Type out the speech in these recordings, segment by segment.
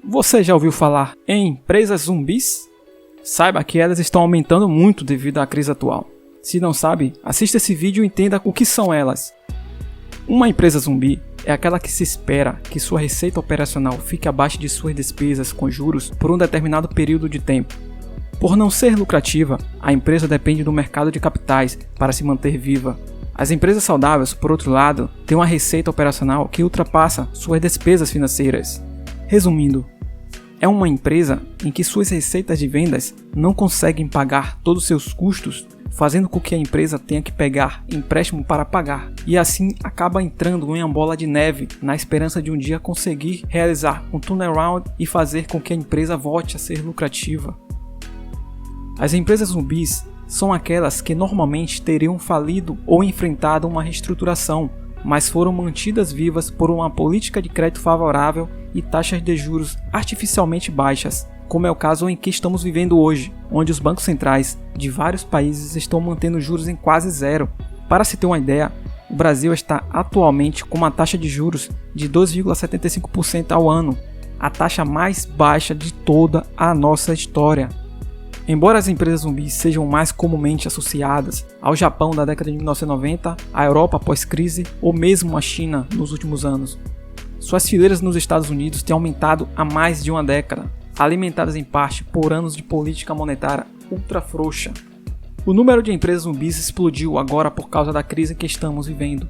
Você já ouviu falar em empresas zumbis? Saiba que elas estão aumentando muito devido à crise atual. Se não sabe, assista esse vídeo e entenda o que são elas. Uma empresa zumbi é aquela que se espera que sua receita operacional fique abaixo de suas despesas com juros por um determinado período de tempo. Por não ser lucrativa, a empresa depende do mercado de capitais para se manter viva. As empresas saudáveis, por outro lado, têm uma receita operacional que ultrapassa suas despesas financeiras. Resumindo, é uma empresa em que suas receitas de vendas não conseguem pagar todos os seus custos, fazendo com que a empresa tenha que pegar empréstimo para pagar, e assim acaba entrando em uma bola de neve na esperança de um dia conseguir realizar um turnaround e fazer com que a empresa volte a ser lucrativa. As empresas zumbis são aquelas que normalmente teriam falido ou enfrentado uma reestruturação, mas foram mantidas vivas por uma política de crédito favorável e taxas de juros artificialmente baixas, como é o caso em que estamos vivendo hoje, onde os bancos centrais de vários países estão mantendo juros em quase zero. Para se ter uma ideia, o Brasil está atualmente com uma taxa de juros de 2,75% ao ano, a taxa mais baixa de toda a nossa história. Embora as empresas zumbis sejam mais comumente associadas ao Japão da década de 1990, à Europa pós-crise ou mesmo à China nos últimos anos, suas fileiras nos Estados Unidos têm aumentado há mais de uma década, alimentadas em parte por anos de política monetária ultra frouxa. O número de empresas zumbis explodiu agora por causa da crise que estamos vivendo.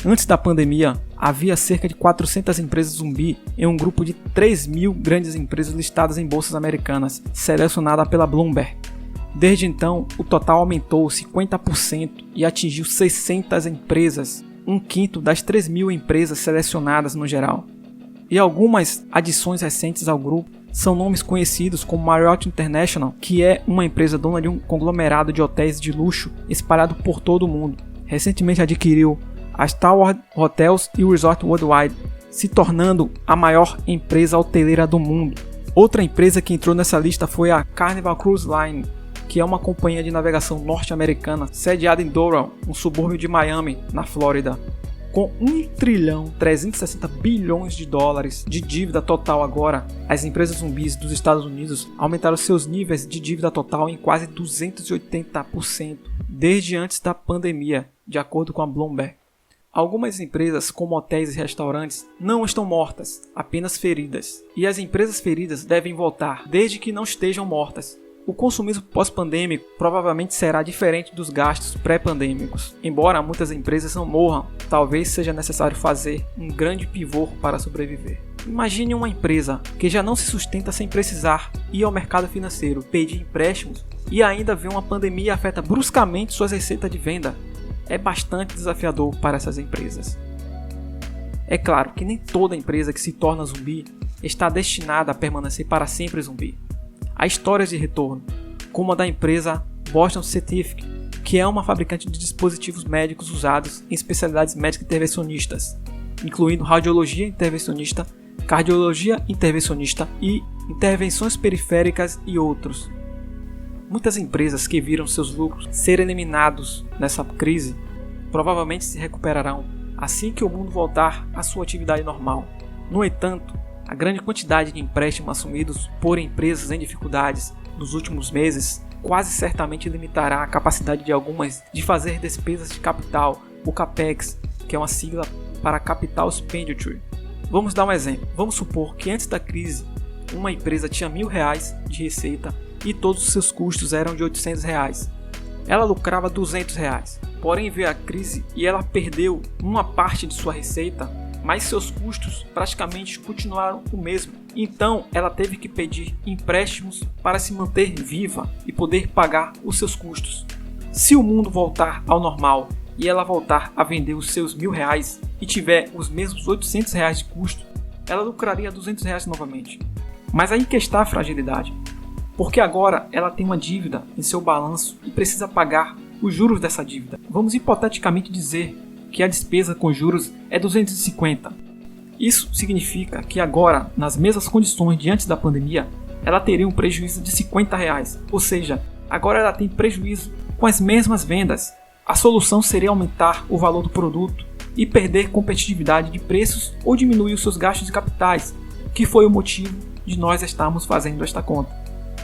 Antes da pandemia, havia cerca de 400 empresas zumbi em um grupo de 3.000 grandes empresas listadas em bolsas americanas, selecionada pela Bloomberg. Desde então, o total aumentou 50% e atingiu 600 empresas, um quinto das 3.000 empresas selecionadas no geral. E algumas adições recentes ao grupo são nomes conhecidos como Marriott International, que é uma empresa dona de um conglomerado de hotéis de luxo espalhado por todo o mundo. Recentemente adquiriu a Starwood Hotels & Resorts Worldwide, se tornando a maior empresa hoteleira do mundo. Outra empresa que entrou nessa lista foi a Carnival Cruise Line, que é uma companhia de navegação norte-americana sediada em Doral, um subúrbio de Miami, na Flórida. Com 1,360 bilhões de dólares de dívida total agora, as empresas zumbis dos Estados Unidos aumentaram seus níveis de dívida total em quase 280% desde antes da pandemia, de acordo com a Bloomberg. Algumas empresas, como hotéis e restaurantes, não estão mortas, apenas feridas. E as empresas feridas devem voltar, desde que não estejam mortas. O consumismo pós-pandêmico provavelmente será diferente dos gastos pré-pandêmicos. Embora muitas empresas não morram, talvez seja necessário fazer um grande pivô para sobreviver. Imagine uma empresa que já não se sustenta sem precisar ir ao mercado financeiro, pedir empréstimos e ainda ver uma pandemia afeta bruscamente suas receitas de venda. É bastante desafiador para essas empresas. É claro que nem toda empresa que se torna zumbi está destinada a permanecer para sempre zumbi. Há histórias de retorno, como a da empresa Boston Scientific, que é uma fabricante de dispositivos médicos usados em especialidades médicas intervencionistas, incluindo radiologia intervencionista, cardiologia intervencionista e intervenções periféricas e outros. Muitas empresas que viram seus lucros serem eliminados nessa crise provavelmente se recuperarão assim que o mundo voltar à sua atividade normal. No entanto, a grande quantidade de empréstimos assumidos por empresas em dificuldades nos últimos meses quase certamente limitará a capacidade de algumas de fazer despesas de capital, o CAPEX, que é uma sigla para Capital Expenditure. Vamos dar um exemplo. Vamos supor que antes da crise, uma empresa tinha R$1.000 de receita e todos os seus custos eram de R$800. Ela lucrava R$200, porém veio a crise e ela perdeu uma parte de sua receita, mas seus custos praticamente continuaram o mesmo. Então ela teve que pedir empréstimos para se manter viva e poder pagar os seus custos. Se o mundo voltar ao normal e ela voltar a vender os seus R$1.000 e tiver os mesmos R$800 de custo, ela lucraria R$200 novamente. Mas aí que está a fragilidade, porque agora ela tem uma dívida em seu balanço e precisa pagar os juros dessa dívida. Vamos hipoteticamente dizer que a despesa com juros é 250. Isso significa que agora, nas mesmas condições de antes da pandemia, ela teria um prejuízo de R$50, ou seja, agora ela tem prejuízo com as mesmas vendas. A solução seria aumentar o valor do produto e perder competitividade de preços ou diminuir os seus gastos de capitais, que foi o motivo de nós estarmos fazendo esta conta.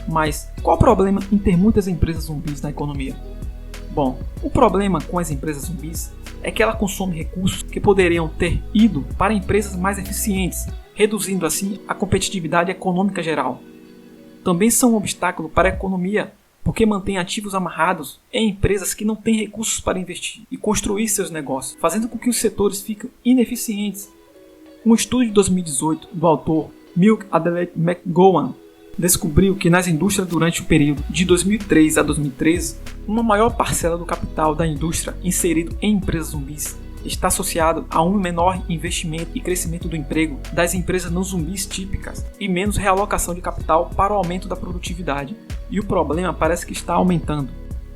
Mas qual o problema em ter muitas empresas zumbis na economia? Bom, o problema com as empresas zumbis é que ela consome recursos que poderiam ter ido para empresas mais eficientes, reduzindo assim a competitividade econômica geral. Também são um obstáculo para a economia, porque mantém ativos amarrados em empresas que não têm recursos para investir e construir seus negócios, fazendo com que os setores fiquem ineficientes. Um estudo de 2018 do autor Milk Adelaide McGowan descobriu que nas indústrias durante o período de 2003 a 2013, uma maior parcela do capital da indústria inserido em empresas zumbis está associado a um menor investimento e crescimento do emprego das empresas não zumbis típicas e menos realocação de capital para o aumento da produtividade. E o problema parece que está aumentando.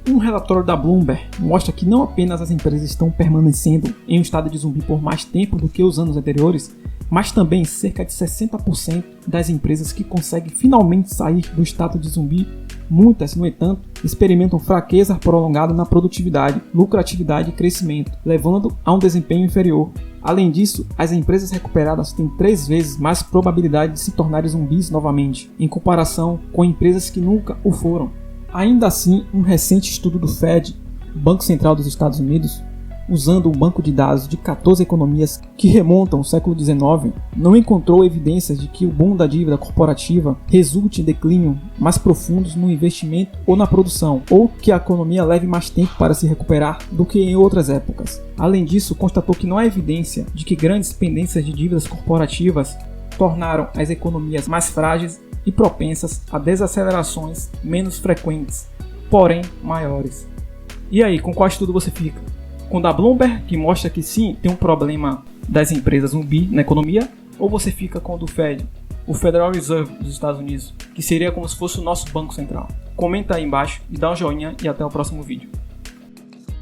Um relatório da Bloomberg mostra que não apenas as empresas estão permanecendo em um estado de zumbi por mais tempo do que os anos anteriores, mas também cerca de 60% das empresas que conseguem finalmente sair do estado de zumbi, muitas, no entanto, experimentam fraqueza prolongada na produtividade, lucratividade e crescimento, levando a um desempenho inferior. Além disso, as empresas recuperadas têm 3 vezes mais probabilidade de se tornarem zumbis novamente, em comparação com empresas que nunca o foram. Ainda assim, um recente estudo do Fed, Banco Central dos Estados Unidos, usando um banco de dados de 14 economias que remontam ao século XIX, não encontrou evidências de que o boom da dívida corporativa resulte em declínio mais profundos no investimento ou na produção, ou que a economia leve mais tempo para se recuperar do que em outras épocas. Além disso, constatou que não há evidência de que grandes pendências de dívidas corporativas tornaram as economias mais frágeis e propensas a desacelerações menos frequentes, porém maiores. E aí, com qual estudo você fica? Com o da Bloomberg, que mostra que sim, tem um problema das empresas zumbi na economia, ou você fica com o do Fed, o Federal Reserve dos Estados Unidos, que seria como se fosse o nosso Banco Central? Comenta aí embaixo e dá um joinha e até o próximo vídeo.